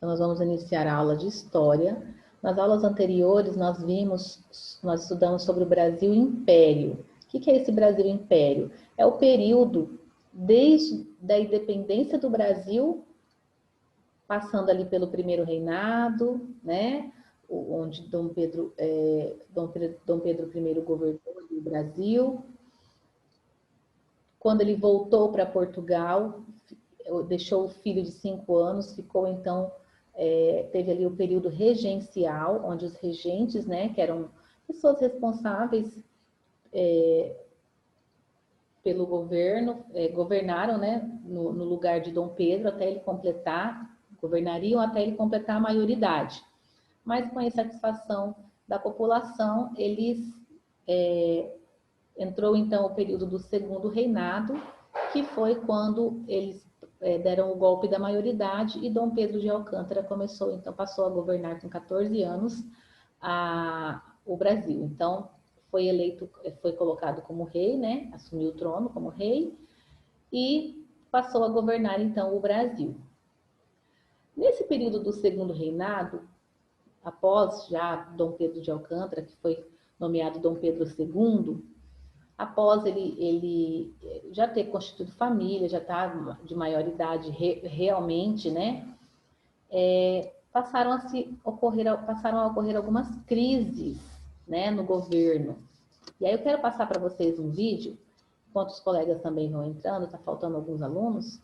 Então, nós vamos iniciar a aula de História. Nas aulas anteriores, nós estudamos sobre o Brasil Império. O que é esse Brasil Império? É o período desde a independência do Brasil, passando ali pelo primeiro reinado, né? Onde Dom Pedro I governou o Brasil. Quando ele voltou para Portugal, deixou o filho de 5 anos, ficou então, teve ali o período regencial, onde os regentes, né, que eram pessoas responsáveis pelo governo, governaram, né, no lugar de Dom Pedro até ele completar, governariam até ele completar a maioridade. Mas com a insatisfação da população, entrou então o período do segundo reinado, que foi quando eles deram o golpe da maioridade e Dom Pedro de Alcântara passou a governar com 14 anos o Brasil. Então, foi colocado como rei, né? Assumiu o trono como rei e passou a governar então o Brasil. Nesse período do segundo reinado, após já Dom Pedro de Alcântara, que foi nomeado Dom Pedro II, após ele já ter constituído família, já estar de maioridade realmente, né? Passaram a ocorrer algumas crises, né, no governo. E aí eu quero passar para vocês um vídeo, enquanto os colegas também vão entrando, está faltando alguns alunos.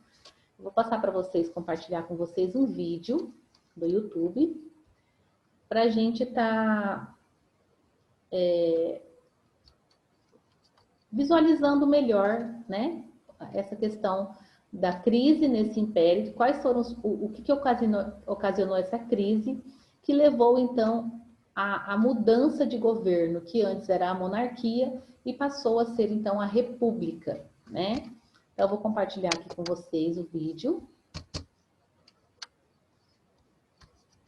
Eu vou passar para vocês, compartilhar com vocês um vídeo do YouTube, para a gente estar visualizando melhor, né, essa questão da crise nesse império, quais foram o que ocasionou essa crise, que levou então à mudança de governo, que antes era a monarquia e passou a ser então a república, né? Então eu vou compartilhar aqui com vocês o vídeo.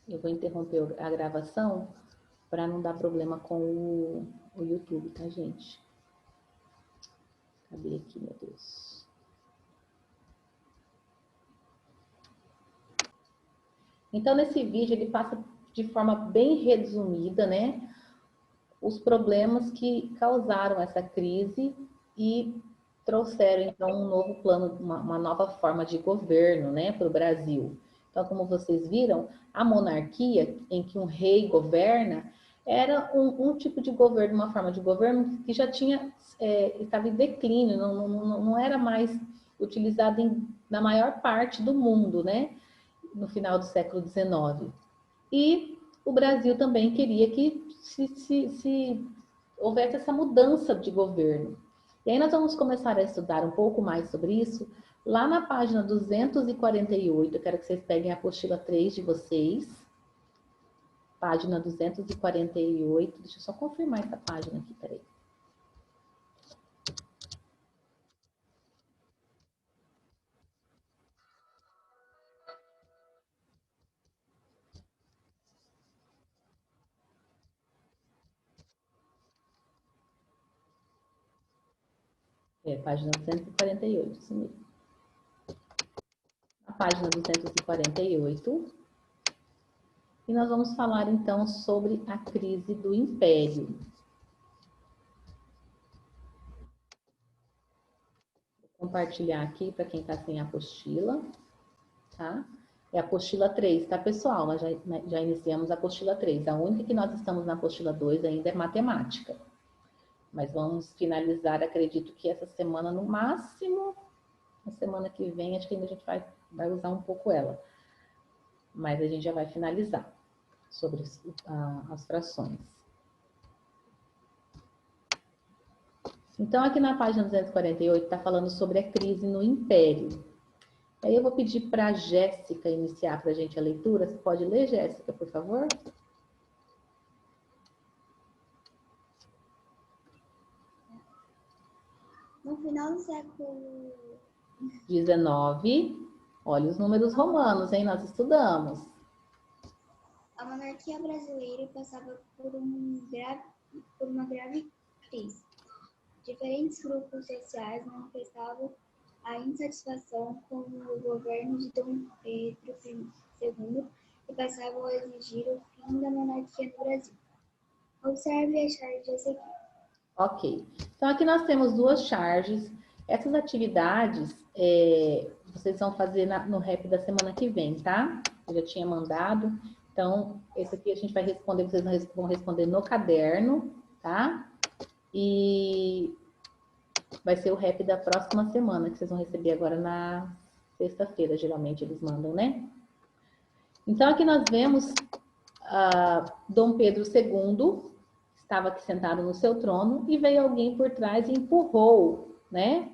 Eu vou interromper a gravação para não dar problema com o YouTube, tá, gente? Cadê aqui, meu Deus? Então, nesse vídeo, ele passa de forma bem resumida, né, os problemas que causaram essa crise e trouxeram, então, um novo plano, uma nova forma de governo, né, para o Brasil. Então, como vocês viram, a monarquia, em que um rei governa, era um tipo de governo, uma forma de governo que já estava em declínio, não era mais utilizada na maior parte do mundo, né, no final do século XIX. E o Brasil também queria que se houvesse essa mudança de governo. E aí nós vamos começar a estudar um pouco mais sobre isso lá na página 248. Eu quero que vocês peguem a apostila 3 de vocês. Página 248. Deixa eu só confirmar essa página aqui, peraí. Página 248, isso mesmo. A página 248. E nós vamos falar, então, sobre a crise do Império. Vou compartilhar aqui para quem está sem a apostila, tá? É a apostila 3, tá, pessoal? Nós já iniciamos a apostila 3. A única que nós estamos na apostila 2 ainda é matemática. Mas vamos finalizar, acredito que essa semana, no máximo, na semana que vem, acho que ainda a gente vai usar um pouco ela. Mas a gente já vai finalizar sobre as frações. Então, aqui na página 248, está falando sobre a crise no Império. Aí eu vou pedir para a Jéssica iniciar para a gente a leitura. Você pode ler, Jéssica, por favor? No final do século XIX, olha os números romanos, hein? Nós estudamos. a monarquia brasileira passava por uma grave crise. Diferentes grupos sociais manifestavam a insatisfação com o governo de Dom Pedro II e que passavam a exigir o fim da monarquia no Brasil. Observe a charge a seguir. Ok. Então, aqui nós temos duas charges. Essas atividades vocês vão fazer no rap da semana que vem, tá? Eu já tinha mandado. Então, esse aqui a gente vai responder, vocês vão responder no caderno, tá? E vai ser o rap da próxima semana, que vocês vão receber agora na sexta-feira, geralmente eles mandam, né? Então, aqui nós vemos Dom Pedro II, estava aqui sentado no seu trono, e veio alguém por trás e empurrou, né?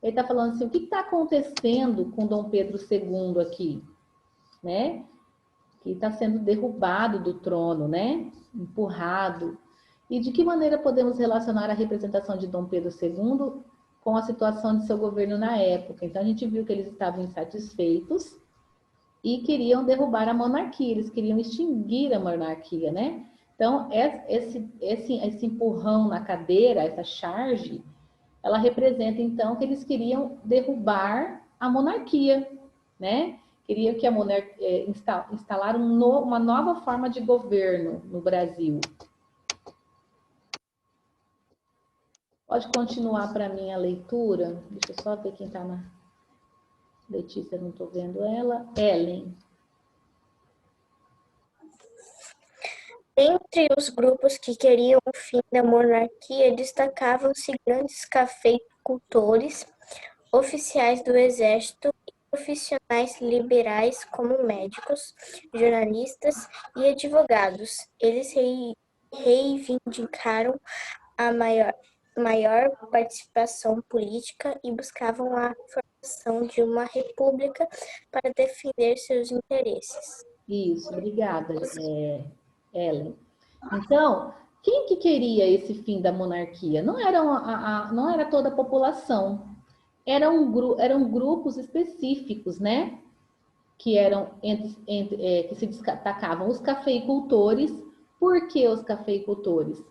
Ele está falando assim, o que está acontecendo com Dom Pedro II aqui, né? Que está sendo derrubado do trono, né? Empurrado. E de que maneira podemos relacionar a representação de Dom Pedro II com a situação de seu governo na época? Então, a gente viu que eles estavam insatisfeitos e queriam derrubar a monarquia, eles queriam extinguir a monarquia, né? Então, esse empurrão na cadeira, essa charge, ela representa, então, que eles queriam derrubar a monarquia, né? Queriam que a monarquia instalar uma nova forma de governo no Brasil. Pode continuar para mim a leitura? Deixa eu só ver quem está na... Letícia, não estou vendo ela. Ellen. Entre os grupos que queriam o fim da monarquia, destacavam-se grandes cafeicultores, oficiais do exército e profissionais liberais como médicos, jornalistas e advogados. Eles reivindicaram a maior participação política e buscavam a formação de uma república para defender seus interesses. Isso, obrigada, Ellen. Então, quem que queria esse fim da monarquia? Não era toda a população. Eram grupos específicos, né? Que eram que se destacavam os cafeicultores. Por que os cafeicultores?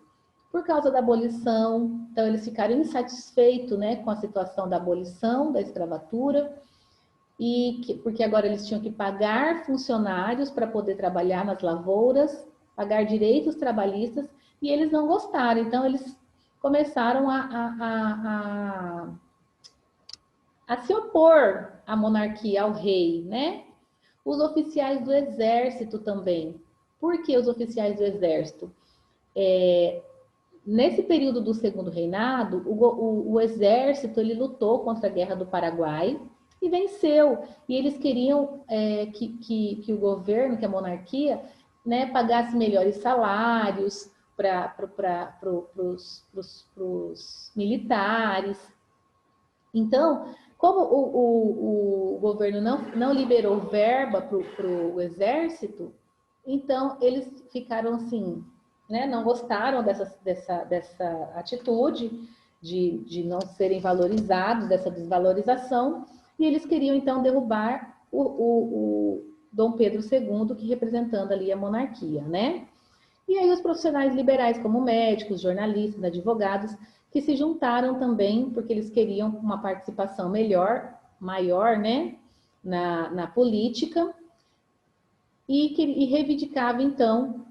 Por causa da abolição. Então, eles ficaram insatisfeitos, né, com a situação da abolição, da escravatura, porque agora eles tinham que pagar funcionários para poder trabalhar nas lavouras, pagar direitos trabalhistas, e eles não gostaram. Então, eles começaram a se opor à monarquia, ao rei, né? Os oficiais do exército também. Por que os oficiais do exército? Nesse período do Segundo Reinado, o exército ele lutou contra a Guerra do Paraguai e venceu. E eles queriam que o governo, que a monarquia, né, pagasse melhores salários para os militares. Então, como o governo não liberou verba para o exército, então eles ficaram assim, né, não gostaram dessa atitude de não serem valorizados, dessa desvalorização, e eles queriam então derrubar o Dom Pedro II, que representando ali a monarquia, né? E aí os profissionais liberais, como médicos, jornalistas, advogados, que se juntaram também, porque eles queriam uma participação maior, né, na política, e reivindicava, então,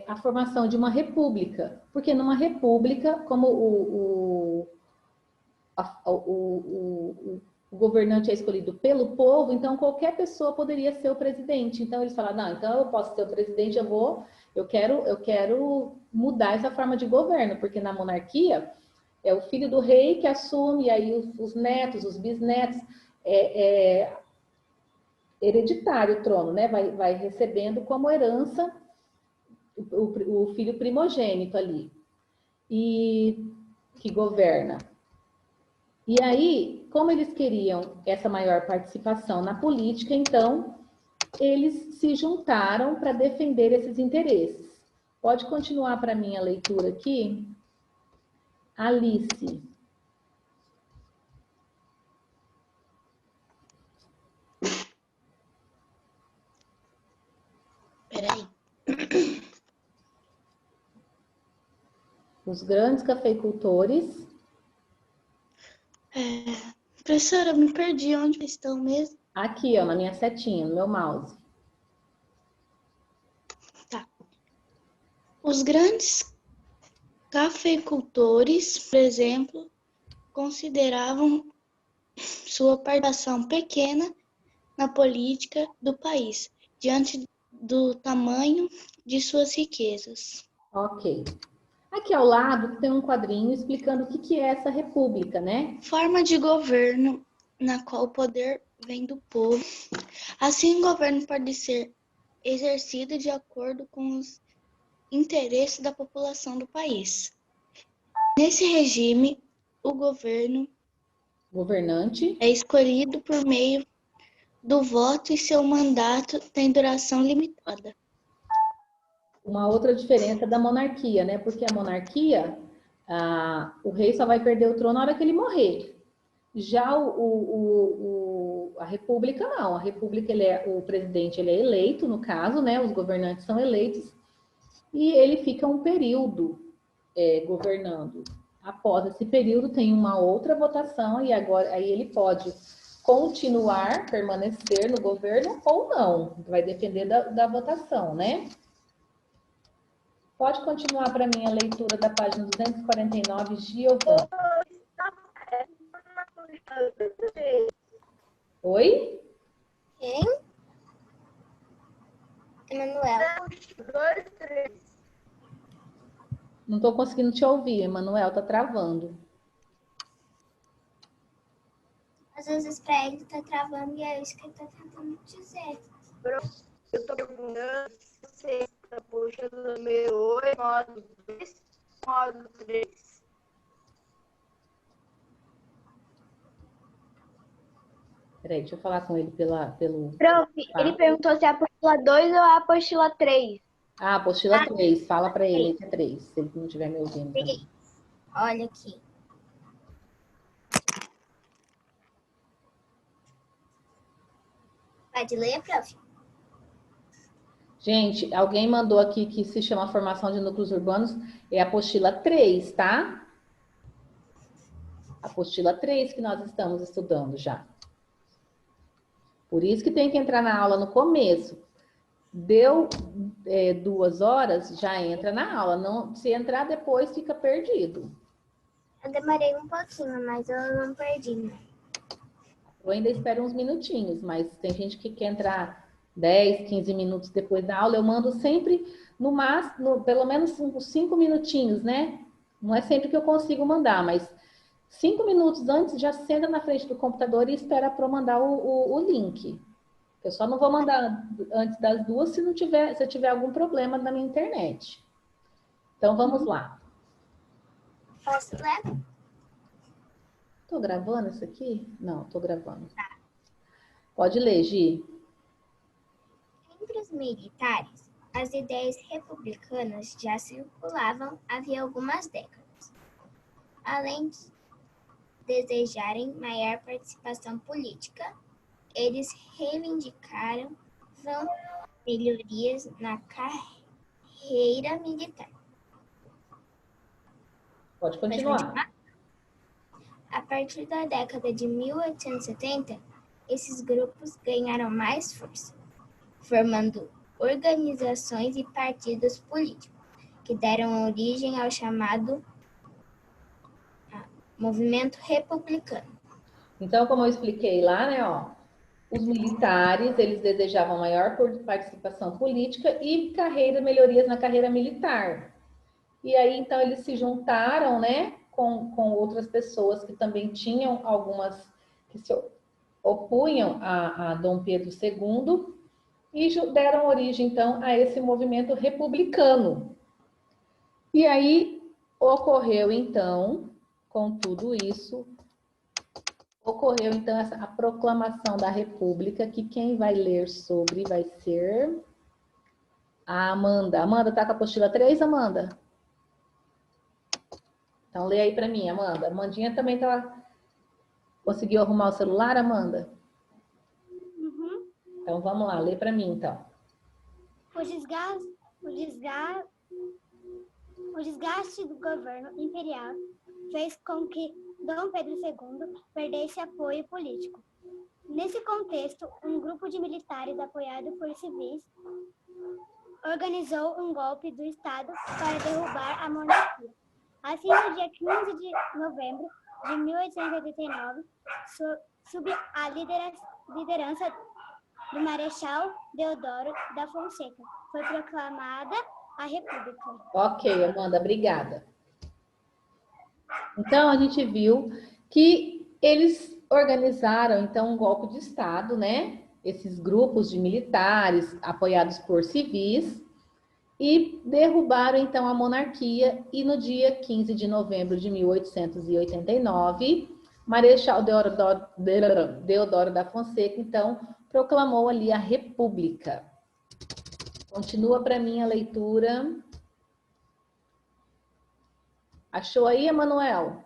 a formação de uma república, porque numa república, como o governante é escolhido pelo povo, então qualquer pessoa poderia ser o presidente. Então eles falaram, não, então eu posso ser o presidente, eu quero mudar essa forma de governo, porque na monarquia é o filho do rei que assume, e aí os netos, os bisnetos, hereditário o trono, né? Vai recebendo como herança o filho primogênito ali, e que governa. E aí, como eles queriam essa maior participação na política, então, eles se juntaram para defender esses interesses. Pode continuar para mim a leitura aqui? Alice. Peraí. Os grandes cafeicultores. Professora, eu me perdi. Onde estão mesmo? Aqui, ó, na minha setinha, no meu mouse. Os grandes cafeicultores, por exemplo, consideravam sua participação pequena na política do país, diante do tamanho de suas riquezas. Ok. Aqui ao lado tem um quadrinho explicando o que é essa república, né? Forma de governo na qual o poder vem do povo. Assim, o governo pode ser exercido de acordo com os interesses da população do país. Nesse regime, o Governante. é escolhido por meio do voto e seu mandato tem duração limitada. Uma outra diferença da monarquia, né? Porque a monarquia, o rei só vai perder o trono na hora que ele morrer. Já a república não. A república, o presidente ele é eleito, no caso, né? Os governantes são eleitos e ele fica um período governando. Após esse período tem uma outra votação e agora aí ele pode continuar, permanecer no governo ou não. Vai depender da votação, né? Pode continuar para mim a leitura da página 249, Giovana. Oi? Quem? Emanuel. Não estou conseguindo te ouvir, Emanuel, tá travando. Às vezes para ele tá travando e é isso que ele tá tentando dizer. Eu tô perguntando se você está puxando o número 8, módulo 2, módulo 3. Peraí, deixa eu falar com ele pelo... Prof, ele perguntou se é a apostila 2 ou a apostila 3. Ah, apostila 3. Fala para ele que é 3, se ele não estiver me ouvindo também. Olha aqui. Pode ler, prof? Gente, alguém mandou aqui que se chama Formação de Núcleos Urbanos, é a apostila 3, tá? Apostila 3 que nós estamos estudando já. Por isso que tem que entrar na aula no começo. Deu 2 horas, já entra na aula. Não, se entrar depois, fica perdido. Eu demorei um pouquinho, mas eu não perdi, né? Eu ainda espero uns minutinhos, mas tem gente que quer entrar 10, 15 minutos depois da aula. Eu mando sempre, no máximo, pelo menos uns 5 minutinhos, né? Não é sempre que eu consigo mandar, mas 5 minutos antes já senta na frente do computador e espera para eu mandar o link. Eu só não vou mandar antes das 2 se eu tiver algum problema na minha internet. Então, vamos lá. Posso ler? Tô gravando isso aqui? Não, tô gravando. Pode ler, Gi. Entre os militares, as ideias republicanas já circulavam havia algumas décadas. Além de desejarem maior participação política, eles reivindicaram melhorias na carreira militar. Pode continuar. A partir da década de 1870, esses grupos ganharam mais força, formando organizações e partidos políticos, que deram origem ao chamado Movimento Republicano. Então, como eu expliquei lá, né, ó, os militares, eles desejavam maior participação política e melhorias na carreira militar. E aí, então, eles se juntaram, né, com outras pessoas que também tinham algumas, que se opunham a Dom Pedro II e deram origem, então, a esse movimento republicano. E aí, ocorreu, então, com tudo isso, ocorreu, então, a proclamação da República, que quem vai ler sobre vai ser a Amanda. Amanda, tá com a apostila 3, Amanda? Então, lê aí para mim, Amanda. Amandinha também tá... Conseguiu arrumar o celular, Amanda? Uhum. Então, vamos lá, lê para mim, então. O desgaste do governo imperial fez com que Dom Pedro II perdesse apoio político. Nesse contexto, um grupo de militares apoiado por civis organizou um golpe do Estado para derrubar a monarquia. Assim, no dia 15 de novembro de 1889, sob a liderança do Marechal Deodoro da Fonseca, foi proclamada a República. Ok, Amanda, obrigada. Então, a gente viu que eles organizaram, então, um golpe de Estado, né? Esses grupos de militares apoiados por civis e derrubaram, então, a monarquia. E no dia 15 de novembro de 1889, Marechal Deodoro da Fonseca, então, proclamou ali a República. Continua para mim a leitura. Achou aí, Emanuel?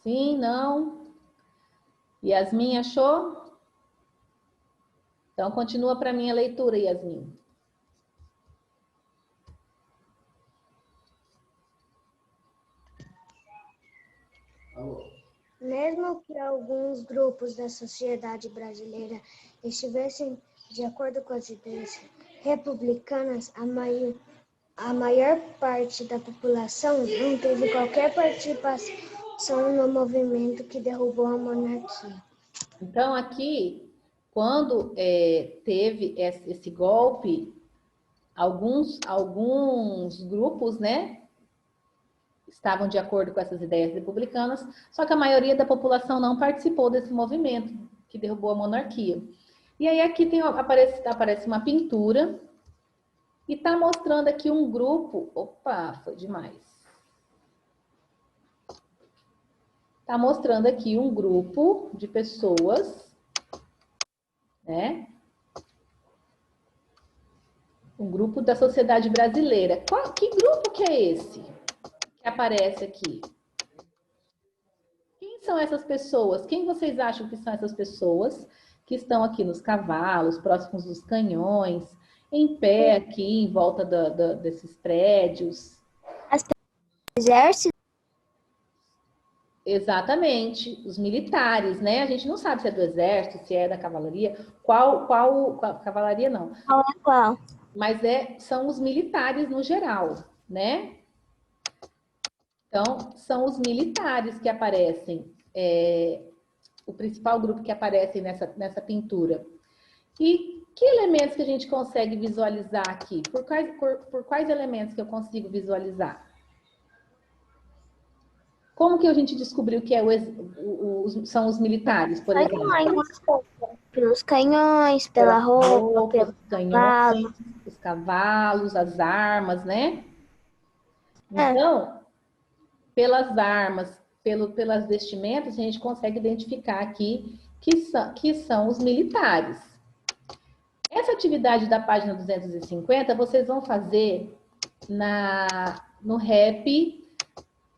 Sim, não? Yasmin, achou? Então, continua para mim a leitura, Yasmin. Mesmo que alguns grupos da sociedade brasileira estivessem de acordo com as ideias republicanas, a maior parte da população não teve qualquer participação no movimento que derrubou a monarquia. Então, aqui, quando teve esse golpe, alguns grupos, né, estavam de acordo com essas ideias republicanas, só que a maioria da população não participou desse movimento que derrubou a monarquia. E aí aqui aparece uma pintura e está mostrando aqui um grupo. Opa, foi demais. Está mostrando aqui um grupo de pessoas, né? Um grupo da sociedade brasileira. Que grupo que é esse que aparece aqui? Quem são essas pessoas? Quem vocês acham que são essas pessoas que estão aqui nos cavalos, próximos dos canhões, em pé aqui, em volta desses prédios? Exército? Exatamente, os militares, né? A gente não sabe se é do exército, se é da cavalaria. Cavalaria não. Qual? Mas são os militares no geral, né? Então, são os militares que aparecem, o principal grupo que aparece nessa pintura. E que elementos que a gente consegue visualizar aqui? Por quais elementos que eu consigo visualizar? Como que a gente descobriu que são os militares, por exemplo? Pelos canhões, pela roupa, os canhões, os cavalos, as armas, né? Então, pelas armas, pelas vestimentas, a gente consegue identificar aqui que são os militares. Essa atividade da página 250, vocês vão fazer no REP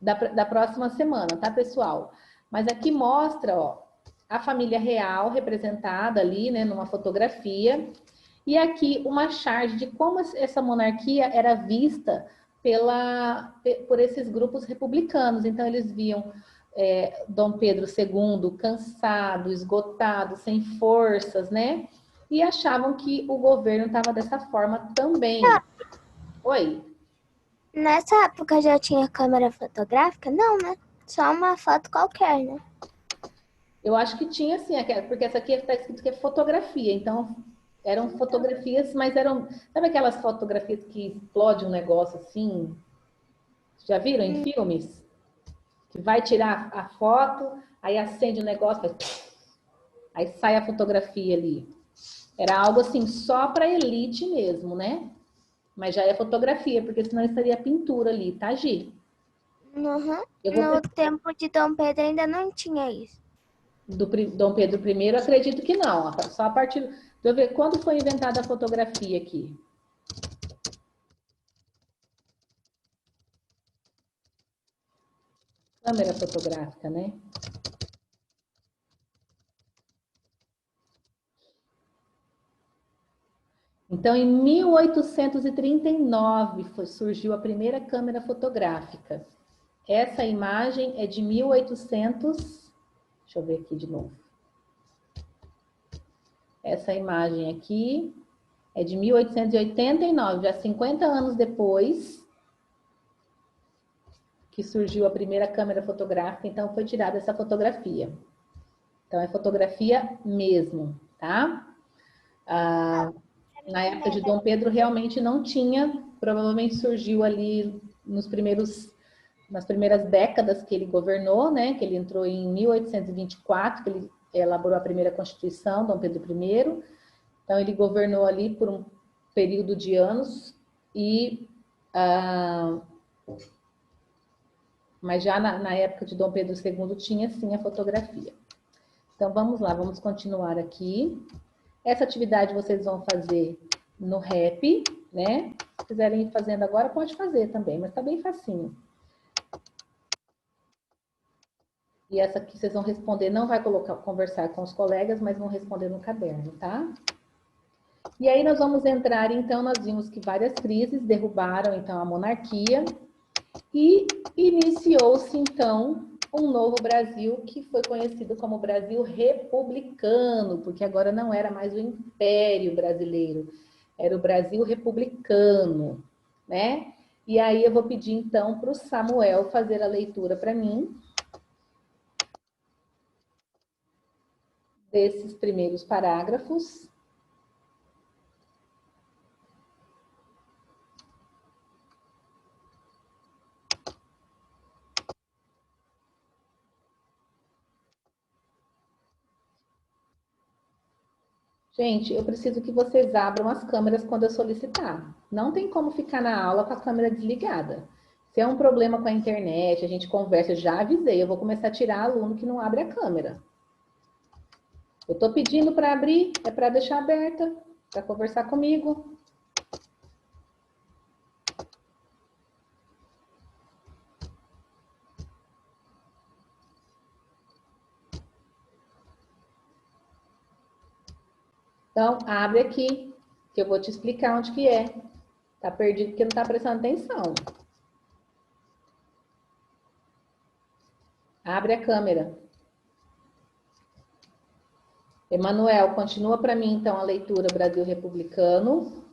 da próxima semana, tá, pessoal? Mas aqui mostra, ó, a família real representada ali, né, numa fotografia, e aqui uma charge de como essa monarquia era vista por esses grupos republicanos. Então, eles viam Dom Pedro II cansado, esgotado, sem forças, né? E achavam que o governo estava dessa forma também. Oi? Nessa época já tinha câmera fotográfica? Não, né? Só uma foto qualquer, né? Eu acho que tinha sim, porque essa aqui está escrito que é fotografia, então eram fotografias, mas eram, sabe aquelas fotografias que explode um negócio assim? Já viram em filmes? Que vai tirar a foto, aí acende o negócio, aí sai a fotografia ali. Era algo assim, só para elite mesmo, né? Mas já é fotografia, porque senão estaria pintura ali, tá, Gi? Uhum. No tempo de Dom Pedro ainda não tinha isso. Do Dom Pedro I, acredito que não. Só a partir... Deixa eu ver quando foi inventada a fotografia aqui. Câmera fotográfica, né? Então, em 1839 surgiu a primeira câmera fotográfica. Essa imagem é de 1800... Deixa eu ver aqui de novo. Essa imagem aqui é de 1889, já 50 anos depois que surgiu a primeira câmera fotográfica, então foi tirada essa fotografia. Então é fotografia mesmo, tá? Na época de Dom Pedro realmente não tinha, provavelmente surgiu ali nas primeiras décadas que ele governou, né? Que ele entrou em 1824, que ele elaborou a primeira Constituição, Dom Pedro I. Então ele governou ali por um período de anos mas já na época de Dom Pedro II tinha sim a fotografia. Então vamos lá, vamos continuar aqui. Essa atividade vocês vão fazer no REP, né? Se quiserem ir fazendo agora, pode fazer também, mas tá bem facinho. E essa aqui vocês vão responder, não vai conversar com os colegas, mas vão responder no caderno, tá? E aí nós vamos entrar, então, nós vimos que várias crises derrubaram, então, a monarquia e iniciou-se, então, um novo Brasil que foi conhecido como Brasil republicano, porque agora não era mais o Império Brasileiro, era o Brasil republicano, né? E aí eu vou pedir, então, para o Samuel fazer a leitura para mim desses primeiros parágrafos. Gente, eu preciso que vocês abram as câmeras quando eu solicitar. Não tem como ficar na aula com a câmera desligada. Se é um problema com a internet, a gente conversa, eu já avisei, eu vou começar a tirar aluno que não abre a câmera. Eu estou pedindo para abrir, é para deixar aberta, para conversar comigo. Então, abre aqui, que eu vou te explicar onde que é. Tá perdido porque não tá prestando atenção. Abre a câmera. Emanuel, continua para mim, então, a leitura Brasil Republicano.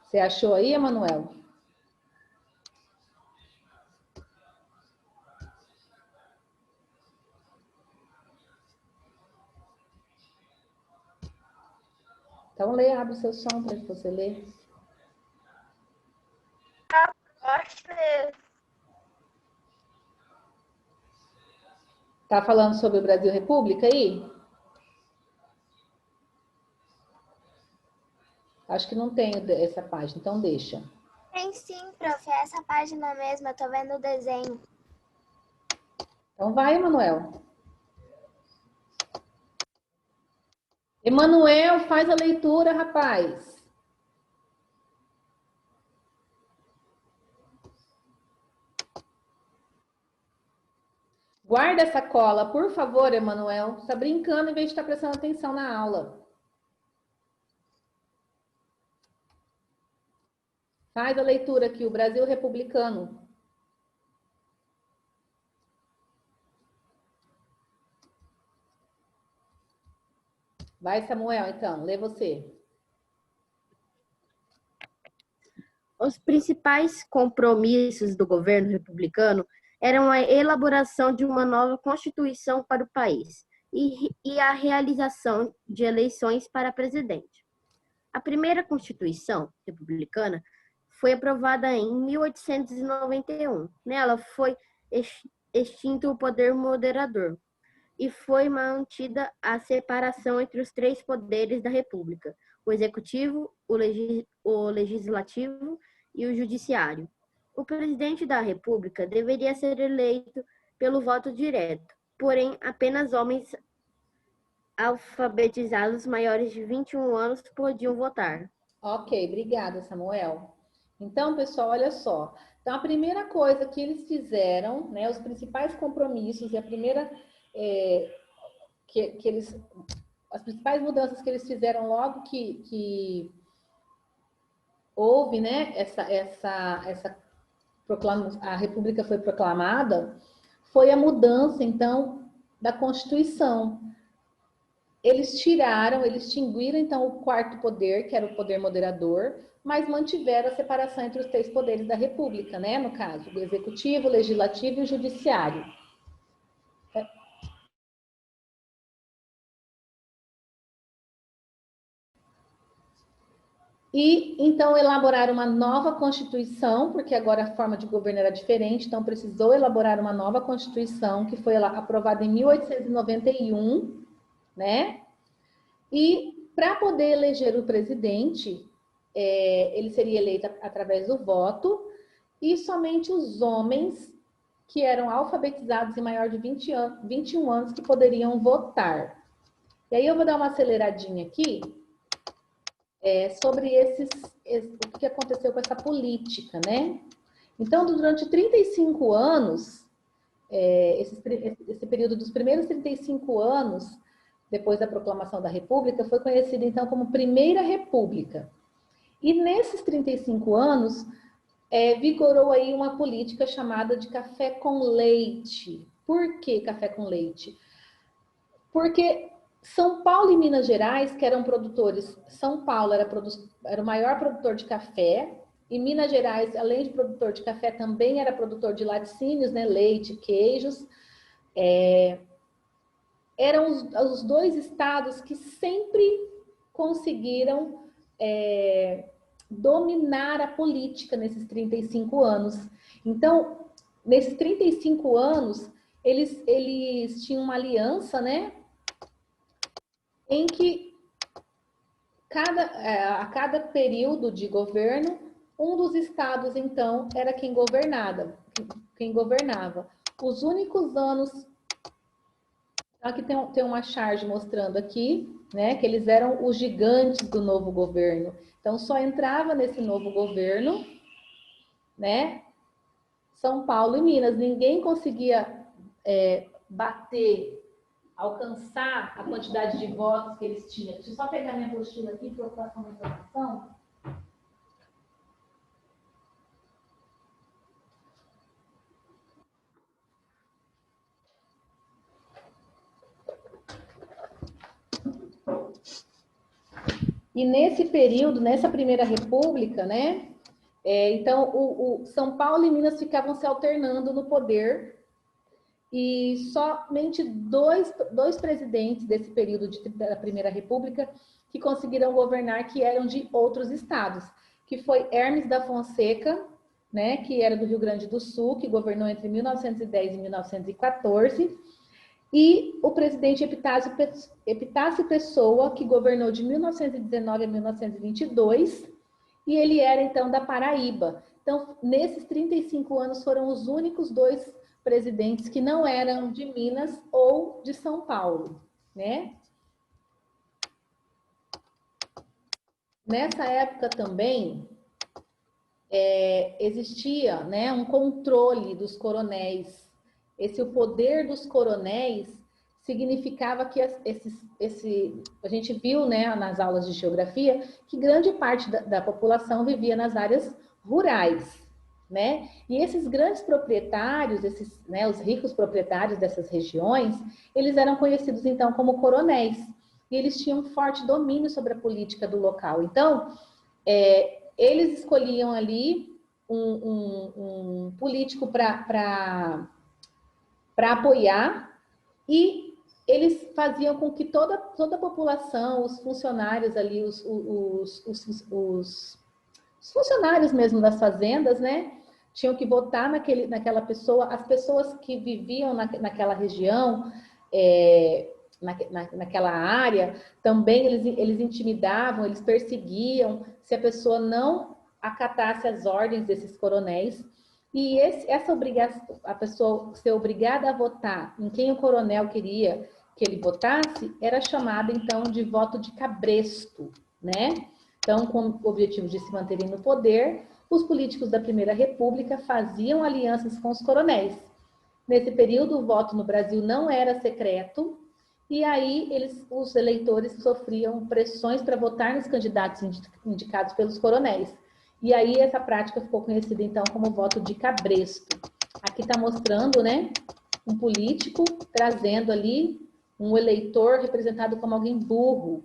Você achou aí, Emanuel? Então, lê, abre o seu som para você ler. Acho que Tá falando sobre o Brasil República aí? Acho que não tem essa página, então deixa. Tem sim, prof. É essa página mesmo, eu tô vendo o desenho. Então vai, Emanuel. Emanuel, faz a leitura, rapaz. Guarda essa cola, por favor, Emanuel. Você está brincando em vez de estar prestando atenção na aula. Faz a leitura aqui, o Brasil Republicano. Vai, Samuel, então, lê você. Os principais compromissos do governo republicano eram a elaboração de uma nova Constituição para o país e a realização de eleições para presidente. A primeira Constituição republicana foi aprovada em 1891. Nela foi extinto o poder moderador e foi mantida a separação entre os três poderes da República: o executivo, o legislativo e o judiciário. O presidente da República deveria ser eleito pelo voto direto, porém apenas homens alfabetizados maiores de 21 anos podiam votar. Ok, obrigada, Samuel. Então, pessoal, olha só. Então, a primeira coisa que eles fizeram, né, os principais compromissos e a primeira as principais mudanças que eles fizeram logo que houve, né, essa a República foi proclamada, foi a mudança, então, da Constituição. Eles extinguiram, então, o quarto poder, que era o poder moderador, mas mantiveram a separação entre os 3 poderes da República, né? No caso, o Executivo, o Legislativo e o Judiciário. E, então, elaboraram uma nova Constituição, porque agora a forma de governo era diferente, então precisou elaborar uma nova Constituição, que foi aprovada em 1891, né? E, para poder eleger o presidente, ele seria eleito através do voto, e somente os homens que eram alfabetizados e maior de 21 anos que poderiam votar. E aí eu vou dar uma aceleradinha aqui, sobre o que aconteceu com essa política, né? Então, durante 35 anos, esse período dos primeiros 35 anos, depois da proclamação da República, foi conhecido, então, como Primeira República. E nesses 35 anos, vigorou aí uma política chamada de café com leite. Por que café com leite? Porque São Paulo e Minas Gerais, que eram produtores, São Paulo era o maior produtor de café, e Minas Gerais, além de produtor de café, também era produtor de laticínios, né, leite, queijos. Eram os 2 estados que sempre conseguiram dominar a política nesses 35 anos. Então, nesses 35 anos, eles tinham uma aliança, né? Em que a cada período de governo, um dos estados, então, era quem governava. Os únicos anos... Aqui tem uma charge mostrando aqui, né, que eles eram os gigantes do novo governo. Então, só entrava nesse novo governo, né, São Paulo e Minas. Ninguém conseguia alcançar a quantidade de votos que eles tinham. Deixa eu só pegar minha apostila aqui para eu passar uma informação. E nesse período, nessa Primeira República, né? Então, o São Paulo e Minas ficavam se alternando no poder, e somente dois presidentes desse período da Primeira República que conseguiram governar, que eram de outros estados, que foi Hermes da Fonseca, né, que era do Rio Grande do Sul, que governou entre 1910 e 1914, e o presidente Epitácio Pessoa, que governou de 1919 a 1922, e ele era, então, da Paraíba. Então, nesses 35 anos, foram os únicos 2 presidentes que não eram de Minas ou de São Paulo, né? Nessa época também, existia, né, um controle dos coronéis. O poder dos coronéis significava que a gente viu, né, nas aulas de geografia, que grande parte da população vivia nas áreas rurais, né? E esses grandes proprietários, né, os ricos proprietários dessas regiões, eles eram conhecidos então como coronéis, e eles tinham um forte domínio sobre a política do local. Então, eles escolhiam ali um político para apoiar, e eles faziam com que toda a população, os funcionários ali, os funcionários mesmo das fazendas, né, tinham que votar naquela pessoa. As pessoas que viviam naquela região, naquela área, também eles intimidavam, eles perseguiam se a pessoa não acatasse as ordens desses coronéis. E essa obrigação, a pessoa ser obrigada a votar em quem o coronel queria que ele votasse, era chamada, então, de voto de cabresto, né? Então, com o objetivo de se manterem no poder, os políticos da Primeira República faziam alianças com os coronéis. Nesse período, o voto no Brasil não era secreto, e aí os eleitores sofriam pressões para votar nos candidatos indicados pelos coronéis. E aí essa prática ficou conhecida então como voto de cabresto. Aqui está mostrando, né, um político trazendo ali um eleitor representado como alguém burro.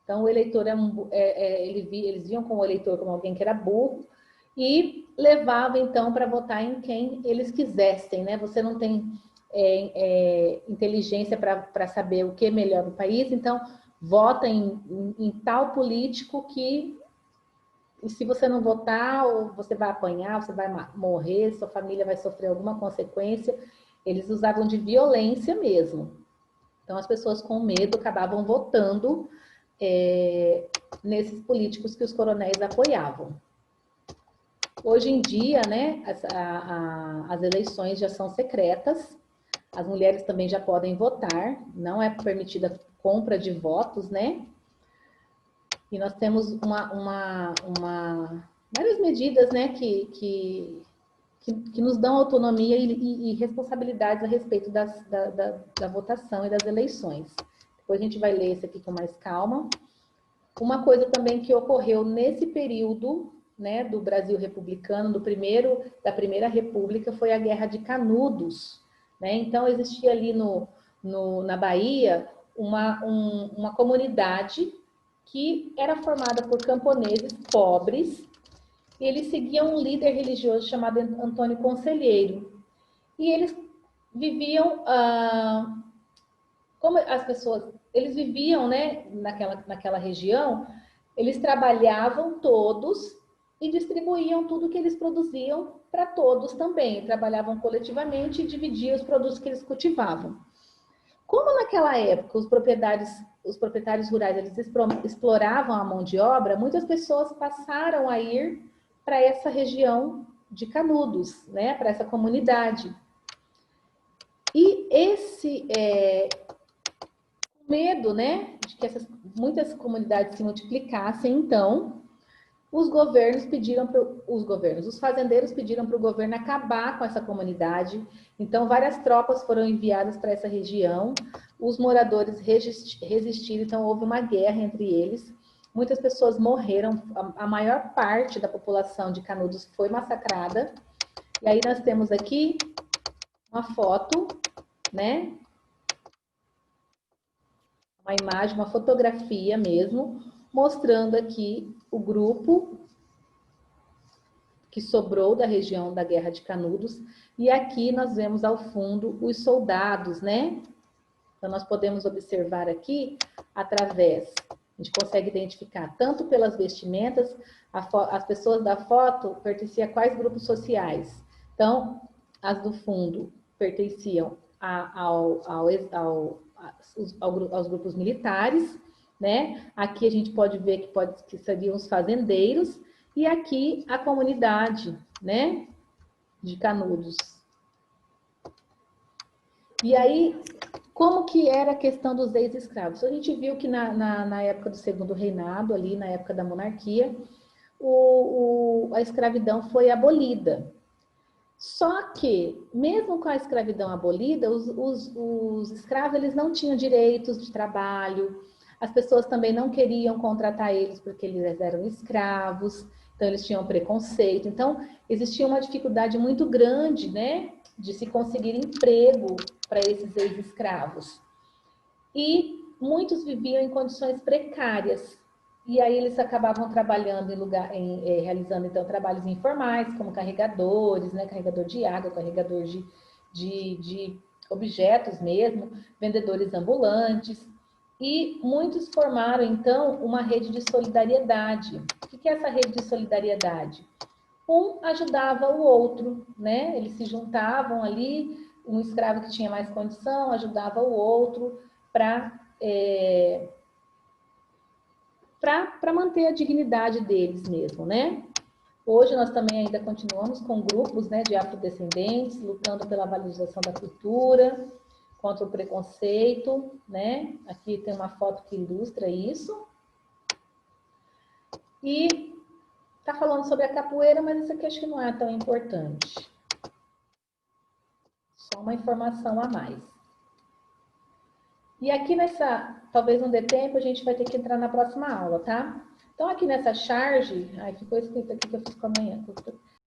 Então o eleitor eles viam como o eleitor como alguém que era burro e levava então para votar em quem eles quisessem, né? Você não tem inteligência para saber o que é melhor para o país, então vota em tal político que, e se você não votar, ou você vai apanhar, você vai morrer, sua família vai sofrer alguma consequência. Eles usavam de violência mesmo. Então as pessoas com medo acabavam votando nesses políticos que os coronéis apoiavam. Hoje em dia, né, as eleições já são secretas, as mulheres também já podem votar, não é permitida compra de votos, né? E nós temos várias medidas, né, que nos dão autonomia e responsabilidades a respeito da votação e das eleições. Depois a gente vai ler esse aqui com mais calma. Uma coisa também que ocorreu nesse período, né, do Brasil republicano, da Primeira República, foi a Guerra de Canudos, né? Então existia ali na Bahia uma comunidade que era formada por camponeses pobres, e eles seguiam um líder religioso chamado Antônio Conselheiro. E eles viviam, como as pessoas, eles viviam, né, naquela região, eles trabalhavam todos e distribuíam tudo que eles produziam para todos também. Trabalhavam coletivamente e dividiam os produtos que eles cultivavam. Como naquela época os proprietários rurais eles exploravam a mão de obra, muitas pessoas passaram a ir para essa região de Canudos, né, para essa comunidade. E esse medo, né, de que muitas comunidades se multiplicassem, então os fazendeiros pediram para o governo acabar com essa comunidade. Então várias tropas foram enviadas para essa região. Os moradores resistiram, então houve uma guerra entre eles. Muitas pessoas morreram, a maior parte da população de Canudos foi massacrada. E aí nós temos aqui uma foto, né? Uma imagem, uma fotografia mesmo, mostrando aqui o grupo que sobrou da região da Guerra de Canudos. E aqui nós vemos ao fundo os soldados, né? Então nós podemos observar aqui, através, a gente consegue identificar tanto pelas vestimentas, as pessoas da foto pertenciam a quais grupos sociais. Então, as do fundo pertenciam aos grupos militares, né? Aqui a gente pode ver que seriam os fazendeiros, e aqui a comunidade, né, de Canudos. E aí, como que era a questão dos ex-escravos? A gente viu que na época do Segundo Reinado, ali na época da monarquia, a escravidão foi abolida. Só que, mesmo com a escravidão abolida, os escravos eles não tinham direitos de trabalho, as pessoas também não queriam contratar eles porque eles eram escravos, então eles tinham preconceito. Então, existia uma dificuldade muito grande, né, de se conseguir emprego para esses ex-escravos. E muitos viviam em condições precárias. E aí eles acabavam trabalhando realizando então trabalhos informais, como carregadores, né, carregador de água, carregador de objetos mesmo, vendedores ambulantes. E muitos formaram então uma rede de solidariedade. O que é essa rede de solidariedade? Um ajudava o outro, né? Eles se juntavam ali, um escravo que tinha mais condição ajudava o outro para manter a dignidade deles mesmo, né? Hoje nós também ainda continuamos com grupos, né, de afrodescendentes, lutando pela valorização da cultura, contra o preconceito, né? Aqui tem uma foto que ilustra isso. E tá falando sobre a capoeira, mas isso aqui acho que não é tão importante. Só uma informação a mais. E aqui talvez não dê tempo, a gente vai ter que entrar na próxima aula, tá? Então, aqui nessa charge, aí ficou escrito aqui que eu fiz com a manhã.